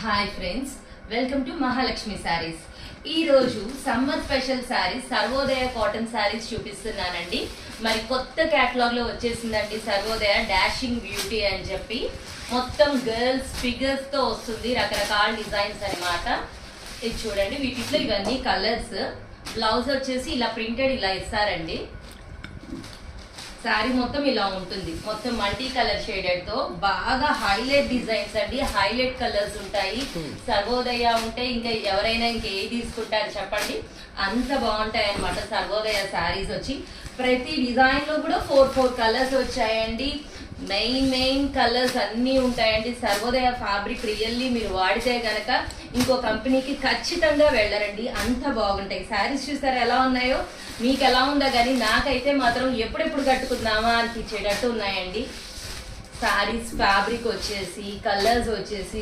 Hi friends, welcome to Mahalakshmi sarees. ఈరోజు summer special sarees Sarvodaya cotton sarees చూపిస్తున్నానండి. మరి కొత్త క్యాటలాగ్లో వచ్చేసిందండి సర్వోదయ డాషింగ్ బ్యూటీ అని చెప్పి. మొత్తం గర్ల్స్ ఫిగర్స్తో వస్తుంది, రకరకాల డిజైన్స్ అనమాట. ఇది చూడండి, వీటిలో ఇవన్నీ కలర్స్. బ్లౌజ్ వచ్చేసి ఇలా ప్రింటెడ్ ఇలా ఇస్తారండి. శారీ మొత్తం ఇలా ఉంటుంది, మొత్తం మల్టీ కలర్ షేడెడ్ తో బాగా హైలైట్ డిజైన్స్ అండి, హైలైట్ కలర్స్ ఉంటాయి. సర్వోదయ ఉంటే ఇంకా ఎవరైనా ఇంకే తీసుకుంటారు చెప్పండి, అంత బాగుంటాయి అనమాట సర్వోదయ శారీస్. వచ్చి ప్రతి డిజైన్ లో కూడా 4 కలర్స్ వచ్చాయండి. మెయిన్ కలర్స్ అన్నీ ఉంటాయండి. సర్వోదయ ఫ్యాబ్రిక్ రియల్లీ మీరు వాడితే గనక ఇంకో కంపెనీకి ఖచ్చితంగా వెళ్ళరండి, అంత బాగుంటాయి. శారీస్ చూసారా ఎలా ఉన్నాయో, మీకు ఎలా ఉందా కానీ నాకైతే మాత్రం ఎప్పుడెప్పుడు కట్టుకుందామా అనిపించేటట్టు ఉన్నాయండి. శారీస్ ఫ్యాబ్రిక్ వచ్చేసి, కలర్స్ వచ్చేసి